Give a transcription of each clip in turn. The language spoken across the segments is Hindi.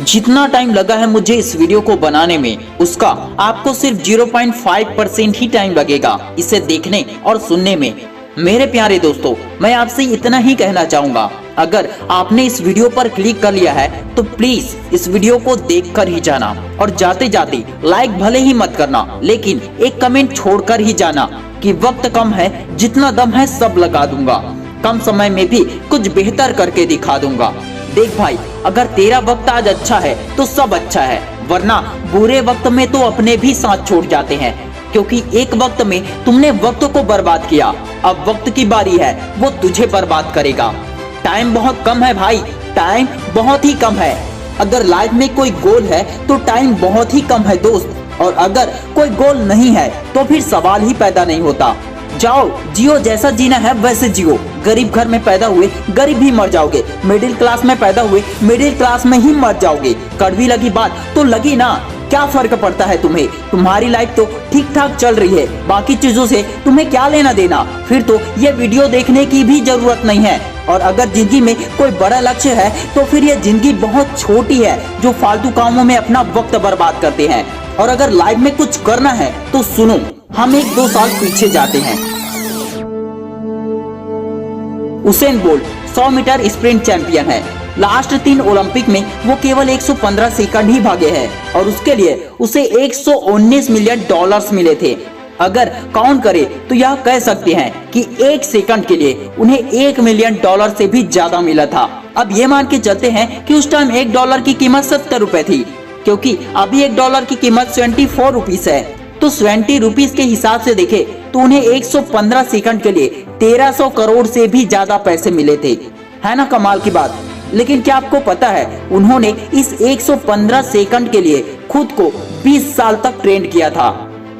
जितना टाइम लगा है मुझे इस वीडियो को बनाने में, उसका आपको सिर्फ 0.5% ही टाइम लगेगा इसे देखने और सुनने में। मेरे प्यारे दोस्तों, मैं आपसे इतना ही कहना चाहूंगा, अगर आपने इस वीडियो पर क्लिक कर लिया है तो प्लीज इस वीडियो को देखकर ही जाना, और जाते जाते लाइक भले ही मत करना, लेकिन एक कमेंट छोड़कर ही जाना कि वक्त कम है, जितना दम है सब लगा दूंगा, कम समय में भी कुछ बेहतर करके दिखा दूंगा। देख भाई, अगर तेरा वक्त आज अच्छा है तो सब अच्छा है, वरना बुरे वक्त में तो अपने भी साथ छोड़ जाते हैं, क्योंकि एक वक्त में तुमने वक्त को बर्बाद किया, अब वक्त की बारी है वो तुझे बर्बाद करेगा। टाइम बहुत कम है भाई, टाइम बहुत ही कम है। अगर लाइफ में कोई गोल है तो टाइम बहुत ही कम है दोस्त, और अगर कोई गोल नहीं है तो फिर सवाल ही पैदा नहीं होता। जाओ जियो, जैसा जीना है वैसे जियो। गरीब घर में पैदा हुए गरीब ही मर जाओगे, मिडिल क्लास में पैदा हुए मिडिल क्लास में ही मर जाओगे। कड़वी लगी बात तो लगी ना, क्या फर्क पड़ता है तुम्हें? तुम्हारी लाइफ तो ठीक ठाक चल रही है, बाकी चीजों से तुम्हें क्या लेना देना? फिर तो ये वीडियो देखने की भी जरूरत नहीं है। और अगर जिंदगी में कोई बड़ा लक्ष्य है तो फिर ये जिंदगी बहुत छोटी है जो फालतू कामों में अपना वक्त बर्बाद करते हैं। और अगर लाइफ में कुछ करना है तो सुनो, हम 1-2 साल पीछे जाते हैं। Usain Bolt 100 meter sprint champion है। लास्ट 3 ओलंपिक में वो केवल 115 सेकंड ही भागे हैं, और उसके लिए उसे $119 मिलियन मिले थे। अगर काउंट करें तो यह कह सकते हैं कि 1 सेकंड के लिए उन्हें $1 मिलियन से भी ज्यादा मिला था। अब ये मान के चलते हैं कि उस टाइम $1 की कीमत 70 रुपए थी, क्योंकि अभी $1 की कीमत 24 रुपीस है। तो 20 रुपीस के हिसाब से देखे तो उन्हें 115 सेकंड के लिए 1300 करोड़ से भी ज्यादा पैसे मिले थे। है ना कमाल की बात? लेकिन क्या आपको पता है, उन्होंने इस 115 सेकंड के लिए खुद को 20 साल तक ट्रेन किया था।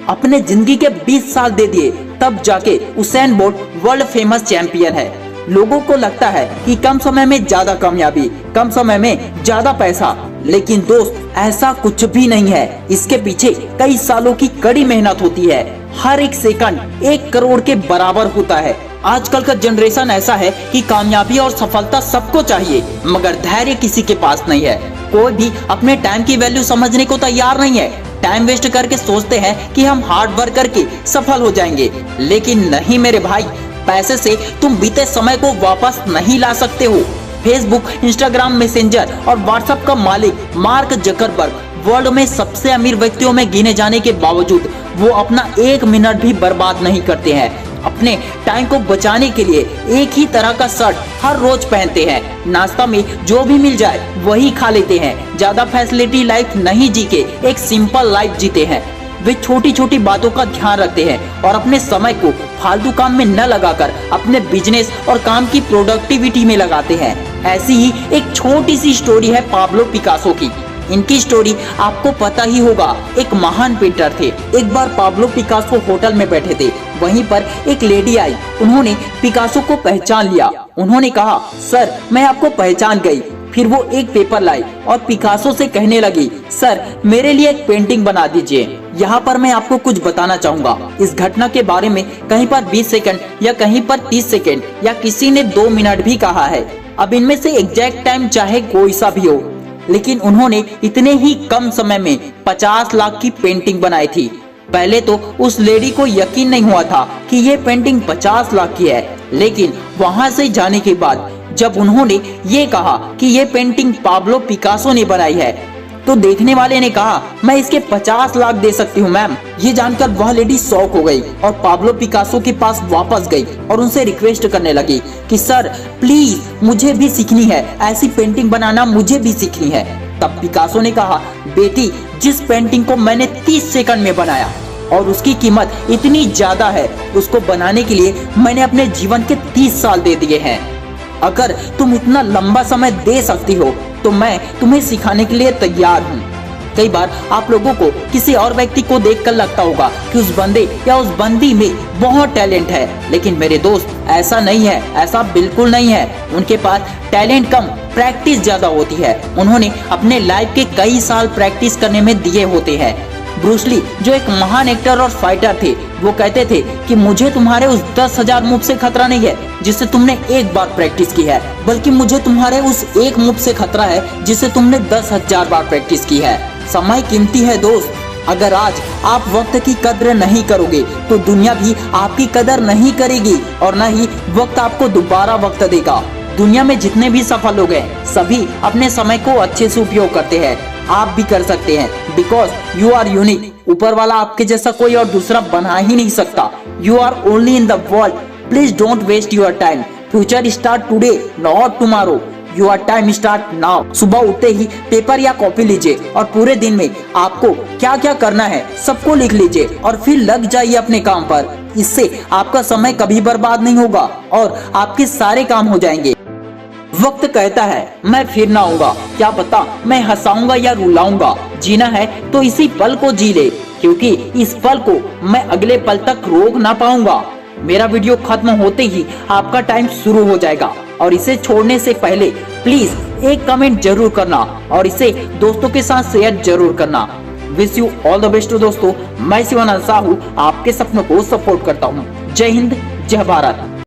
अपने जिंदगी के 20 साल दे दिए, तब जाके Usain bolt world famous champion है। लोगों को लगता है कि कम समय में ज्यादा कामयाबी, कम समय में ज्यादा पैसा, लेकिन दोस्त ऐसा कुछ भी नहीं है। इसके पीछे कई सालों की कड़ी मेहनत होती है। हर एक सेकंड 1 करोड़ के बराबर होता है। आजकल का जनरेशन ऐसा है कि कामयाबी और सफलता सबको चाहिए, मगर धैर्य किसी के पास नहीं है। कोई भी अपने टाइम की वैल्यू समझने को तैयार नहीं है। टाइम वेस्ट करके सोचते हैं कि हम हार्ड वर्क करके सफल हो जाएंगे, लेकिन नहीं मेरे भाई, पैसे से तुम बीते समय को वापस नहीं ला सकते हो। फेसबुक, इंस्टाग्राम, मैसेंजर और व्हाट्सएप का मालिक मार्क जकरबर्ग वर्ल्ड में सबसे अमीर व्यक्तियों में गिने जाने के बावजूद वो अपना 1 मिनट भी बर्बाद नहीं करते हैं। अपने टाइम को बचाने के लिए एक ही तरह का शर्ट हर रोज पहनते हैं। नाश्ता में जो भी मिल जाए वही खा लेते हैं। ज्यादा फैसिलिटी लाइफ नहीं जी के एक सिंपल लाइफ जीते हैं। वे छोटी छोटी बातों का ध्यान रखते हैं और अपने समय को फालतू काम में न लगाकर अपने बिजनेस और काम की प्रोडक्टिविटी में लगाते हैं। ऐसी ही एक छोटी सी स्टोरी है पाब्लो पिकासो की। इनकी स्टोरी आपको पता ही होगा। एक महान पेंटर थे। एक बार पाब्लो पिकासो होटल में बैठे थे, वहीं पर एक लेडी आई। उन्होंने पिकासो को पहचान लिया। उन्होंने कहा, सर मैं आपको पहचान गई। फिर वो एक पेपर लाई और पिकासो से कहने लगी, सर मेरे लिए एक पेंटिंग बना दीजिए। यहाँ पर मैं आपको कुछ बताना चाहूंगा। इस घटना के बारे में कहीं पर 20 सेकंड या कहीं पर 30 सेकंड या किसी ने 2 मिनट भी कहा है। अब इनमें से एग्जैक्ट टाइम चाहे कोई सा भी हो, लेकिन उन्होंने इतने ही कम समय में 50 लाख की पेंटिंग बनाई थी। पहले तो उस लेडी को यकीन नहीं हुआ था कि ये पेंटिंग 50 लाख की है, लेकिन वहां से जाने के बाद जब उन्होंने ये कहा कि ये पेंटिंग पाब्लो पिकासो ने बनाई है, तो देखने वाले ने कहा, मैं इसके 50 लाख दे सकती हूँ मैम। ये जानकर वह लेडी शॉक हो गई और पाब्लो पिकासो के पास वापस गई और उनसे रिक्वेस्ट करने लगी कि सर प्लीज मुझे भी सीखनी है, ऐसी पेंटिंग बनाना मुझे भी सीखनी है। तब पिकासो ने कहा, बेटी जिस पेंटिंग को मैंने 30 सेकंड में बनाया और उसकी कीमत इतनी ज्यादा है, उसको बनाने के लिए मैंने अपने जीवन के 30 साल दे दिए हैं। अगर तुम इतना लंबा समय दे सकती हो तो मैं तुम्हें सिखाने के लिए तैयार हूँ। कई बार आप लोगों को किसी और व्यक्ति को देखकर लगता होगा कि उस बंदे या उस बंदी में बहुत टैलेंट है, लेकिन मेरे दोस्त ऐसा नहीं है, ऐसा बिल्कुल नहीं है। उनके पास टैलेंट कम, प्रैक्टिस ज्यादा होती है। उन्होंने अपने लाइफ के कई साल प्रैक्टिस करने में दिए होते हैं। ब्रूस ली जो एक महान एक्टर और फाइटर थे, वो कहते थे कि मुझे तुम्हारे उस 10,000 मूव से खतरा नहीं है जिससे तुमने एक बार प्रैक्टिस की है, बल्कि मुझे तुम्हारे उस एक मूव से खतरा है जिससे तुमने 10,000 बार प्रैक्टिस की है। समय कीमती है दोस्त, अगर आज आप वक्त की कदर नहीं करोगे तो दुनिया भी आपकी कदर नहीं करेगी और न ही वक्त आपको दोबारा वक्त देगा। दुनिया में जितने भी सफल लोग हैं सभी अपने समय को अच्छे से उपयोग करते हैं। आप भी कर सकते हैं, बिकॉज यू आर यूनिक। ऊपर वाला आपके जैसा कोई और दूसरा बना ही नहीं सकता। You are only in the world. Please don't waste your time. Future start today not tomorrow. Your time start now. सुबह उठते ही पेपर या कॉपी लीजिए और पूरे दिन में आपको क्या क्या करना है सबको लिख लीजिए और फिर लग जाइए अपने काम पर। इससे आपका समय कभी बर्बाद नहीं होगा और आपके सारे काम हो जाएंगे। वक्त कहता है मैं फिर ना आऊंगा, क्या पता मैं हंसाऊंगा या रुलाऊंगा। जीना है तो इसी पल को जी ले, क्योंकि इस पल को मैं अगले पल तक रोक ना पाऊंगा। मेरा वीडियो खत्म होते ही आपका टाइम शुरू हो जाएगा और इसे छोड़ने से पहले प्लीज एक कमेंट जरूर करना और इसे दोस्तों के साथ शेयर जरूर करना। Wish you all the best दोस्तों। मैं शिवानंद साहू आपके सपनों को सपोर्ट करता हूँ। जय हिंद, जय भारत।